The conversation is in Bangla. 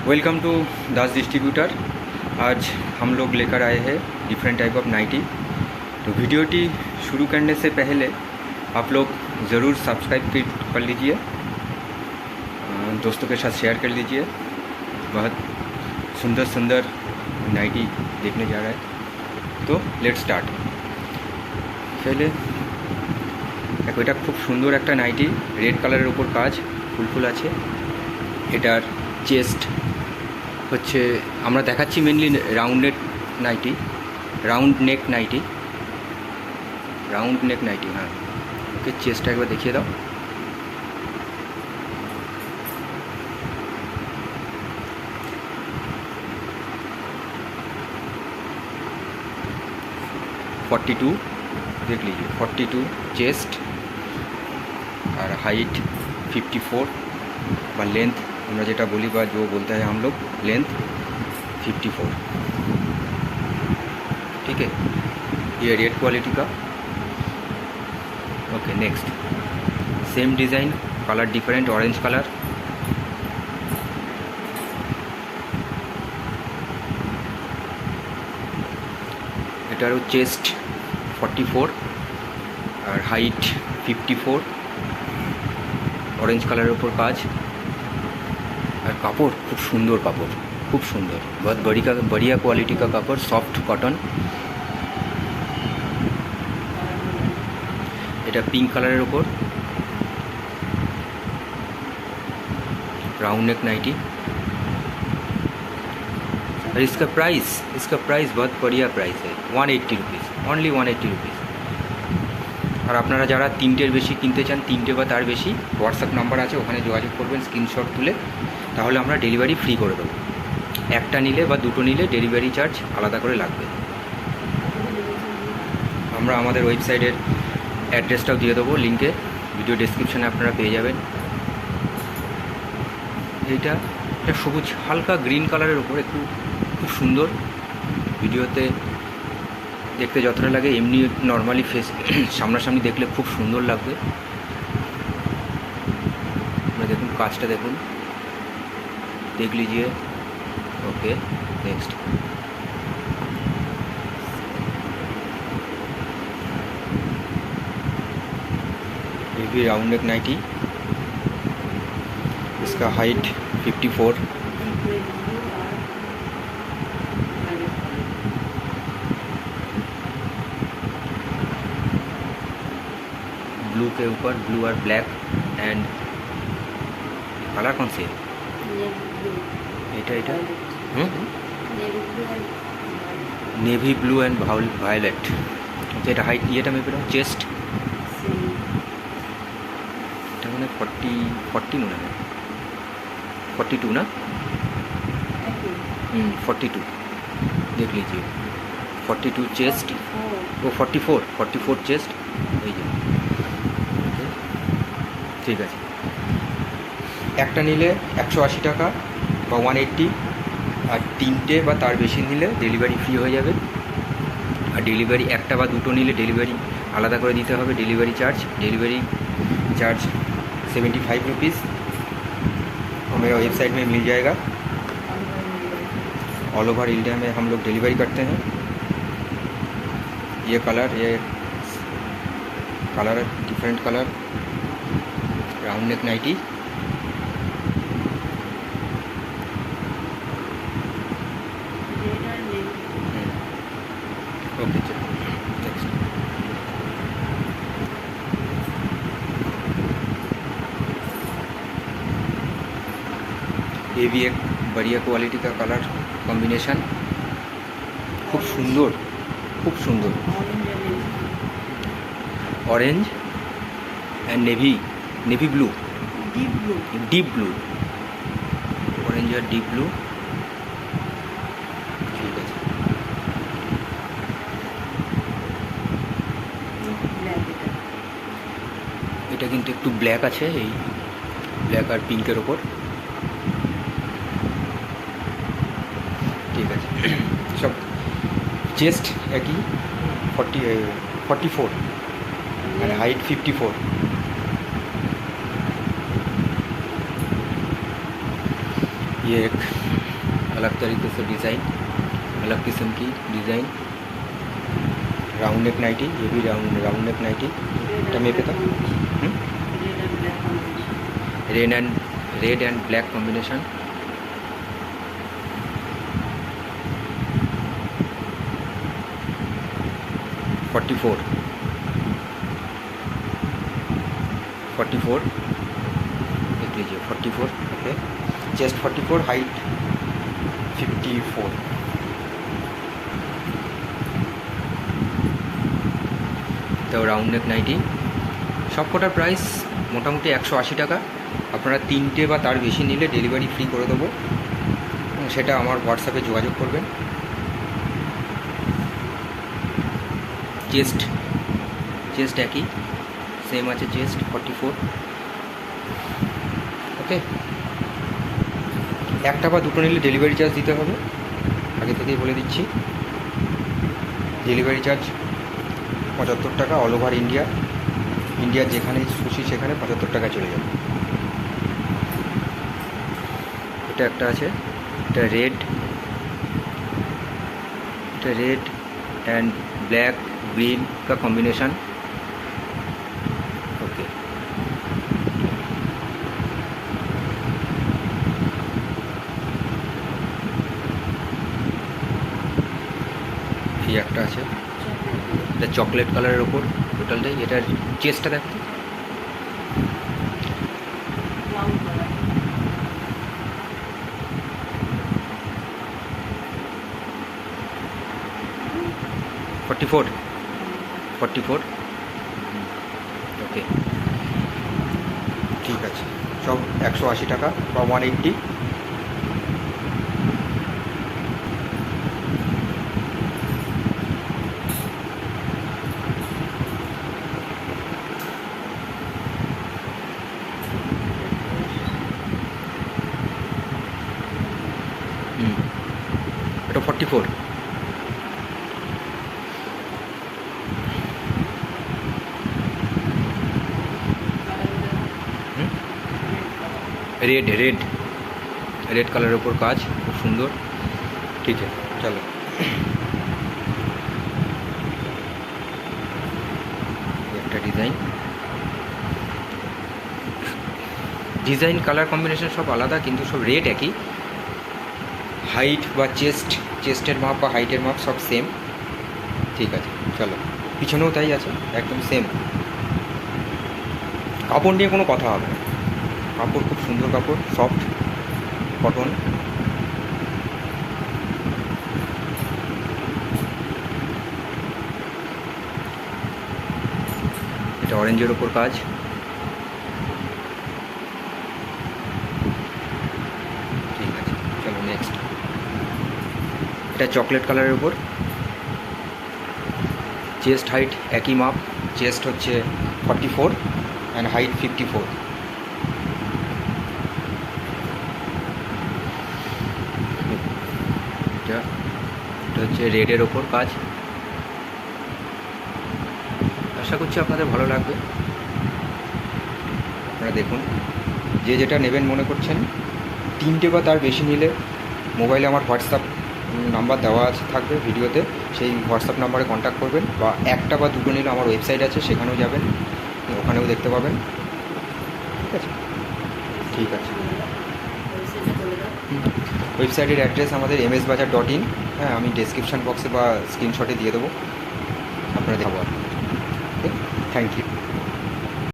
Welcome to Das distributor. आज हम लोग लेकर आए हैं डिफरेंट टाइप ऑफ नाइटी। तो वीडियोटी शुरू करने से पहले आप लोग ज़रूर सब्सक्राइब कर लीजिए, दोस्तों के साथ शेयर कर लीजिए। बहुत सुंदर सुंदर नाइटी देखने जा रहा है। तो लेट्स स्टार्ट। पहले এটা খুব সুন্দর একটা নাইটি, রেড কালারের উপর কাজ, ফুল আছে। এটার চেস্ট হচ্ছে আমরা দেখাচ্ছি mainly round neck nighty, round neck nighty. হ্যাঁ, ওকে চেস্টটা একবার দেখিয়ে দাও। टू देख लीजिए 42 चेस्ट और हाइट 54 বা लेंथ আমরা যেটা বলি বা जो बोलते हैं हम लोग लेंथ 54। ठीक है, ये रेड क्वालिटी का। Okay, next same design, colour different, orange colour. এটারও চেস্ট 44 और हाइट 54, ऑरेंज कलर ऊपर काज और कापड़ खूब सुंदर, कापड़ खूब सुंदर, बहुत बढ़िया क्वालिटी का कापड़, सॉफ्ट कॉटन। এটা पिंक कलर ऊपर राउंड नेक नाइटी। और इसका प्राइस बहुत बढ़िया प्राइस है, 180 रुपीज़, ओनली 180 रुपीज़। और আপনারা যারা তিনটের বেশি কিনতে চান, তিনটে বা তার বেশি, হোয়াটসঅ্যাপ নাম্বার আছে, ওখানে যোগাযোগ করবেন স্ক্রিনশট তুলে, তাহলে আমরা ডেলিভারি ফ্রি করে দেবো। একটা নিলে বা দুটো নিলে ডেলিভারি চার্জ আলাদা করে লাগবে। আমরা আমাদের ওয়েবসাইটের অ্যাড্রেসটাও দিয়ে দেবো লিঙ্কে, ভিডিও ডেসক্রিপশানে আপনারা পেয়ে যাবেন। এটা সবুজ হালকা গ্রিন কালারের উপর, একটু খুব সুন্দর, ভিডিওতে দেখতে যতটা লাগে এমনি নর্মালি ফেস সামনাসামনি দেখলে খুব সুন্দর লাগবে। আপনারা দেখুন কাজটা, দেখুন, देख लीजिए। ओके, नेक्स्ट ये भी राउंड नेक नाइटी, इसका हाइट 54, ब्लू के ऊपर ब्लू और ब्लैक एंड कलर कौन सी है? এটা नेवी ब्लू एंड वायलेट। अच्छा, এটা हाइट এটা মেপে দাও। চেস্ট এটা মানে 40 মনে হয়, 42 ना, 42 देख लीजिए। 42 चेस्ट, वो 44 चेस्ट, এই যে। ঠিক আছে, একটা নিলে 180 টাকা বা 180, আর তিনটে বা তার বেশি নিলে ডেলিভারি ফ্রি হয়ে যাবে। আর ডেলিভারি একটা বা দুটো নিলে ডেলিভারি আলাদা করে দিতে হবে, डेलीवरी चार्ज 75 रुपीज़ हमें वेबसाइट में मिल जाएगा। ऑल ओवर इंडिया में हम लोग डिलीवरी करते हैं। ये colour different colour, round neck nighty. Okay, चलो नेक्स्ट। ये भी एक बढ़िया क्वालिटी का कलर कॉम्बिनेशन, खूब सुंदर, orange and navy blue, deep blue, orange और डीप ब्लू। ठीक है, এটা কিন্তু একটু ব্ল্যাক আছে, এই ব্ল্যাক আর পিঙ্কের ওপর। ঠিক আছে, সব চেস্ট একই 44 আর হাইট 54। ये एक अलग तरीके से डिज़ाइन, अलग किस्म की डिज़ाइन, राउंड नेक नाइटी, ये भी राउंड नेक नाइटी टमे पे था। Red and black combination, forty four देख लीजिए, 44 ओके, चेस्ट 44, हाइट 54। তো রাউন্ড নেক নাইটি সব কটার প্রাইস মোটামুটি 180 টাকা। আপনারা 3টে বা তার বেশি নিলে ডেলিভারি ফ্রি করে দেবো, সেটা আমার হোয়াটসঅ্যাপে যোগাযোগ করবেন। চেস্ট একই সেম আছে, চেস্ট 44 ওকে। একটা বা দুটো নিলে ডেলিভারি চার্জ দিতে হবে, আগে থেকেই বলে দিচ্ছি। ডেলিভারি চার্জ 75 টাকা, অল ওভার ইন্ডিয়ার যেখানে খুশি সেখানে 75 টাকা চলে যাবে। এটা একটা আছে, এটা রেড एंड ब्लैक ग्रीन का कॉम्बिनेशन ओके। ये একটা আছে, এটা চকলেট কালারের ওপর টোটালটাই। এটার চেস্টটা দেখতে फोर्टी फोर ओके ठीक है। सब 180 টাকা বা 180। এটা 44 रेड कलर ऊपर काज खूब सुंदर ठीक है। चलो एक डिजाइन कलर कम्बिनेशन सब आलादा किन्तु सब रेट एक ही। हाइट बा चेस्टर माप बा हाइटर माप सब सेम ठीक है। चलो पिछनेও তাই আছে एकदम सेम। কাপড় নিয়ে কোনো কথা হবে না, কাপড় খুব সুন্দর, কাপড় সফট কটন। এটা অরেঞ্জের ওপর কাজ, ঠিক আছে। চলো নেক্সট, এটা চকলেট কালারের ওপর, চেস্ট হাইট একই মাপ, চেস্ট হচ্ছে 44 অ্যান্ড হাইট 54। এটা হচ্ছে রেডের ওপর কাজ, আশা করছি আপনাদের ভালো লাগবে। আপনারা দেখুন, যে যেটা নেবেন মনে করছেন 3টে বা তার বেশি নিলে মোবাইলে আমার হোয়াটসঅ্যাপ নাম্বার দেওয়া আছে থাকবে ভিডিওতে, সেই হোয়াটসঅ্যাপ নাম্বারে কন্ট্যাক্ট করবেন। বা একটা বা দুটো নিলে আমার ওয়েবসাইট আছে, সেখানেও যাবেন, ওখানেও দেখতে পাবেন। ঠিক আছে, ঠিক আছে। ওয়েবসাইটের অ্যাড্রেস আমাদের msbazaar.in, হ্যাঁ আমি ডেসক্রিপশান বক্সে বা স্ক্রিনশটে দিয়ে দেবো, আপনারা দেখাবো। ওকে, থ্যাংক ইউ।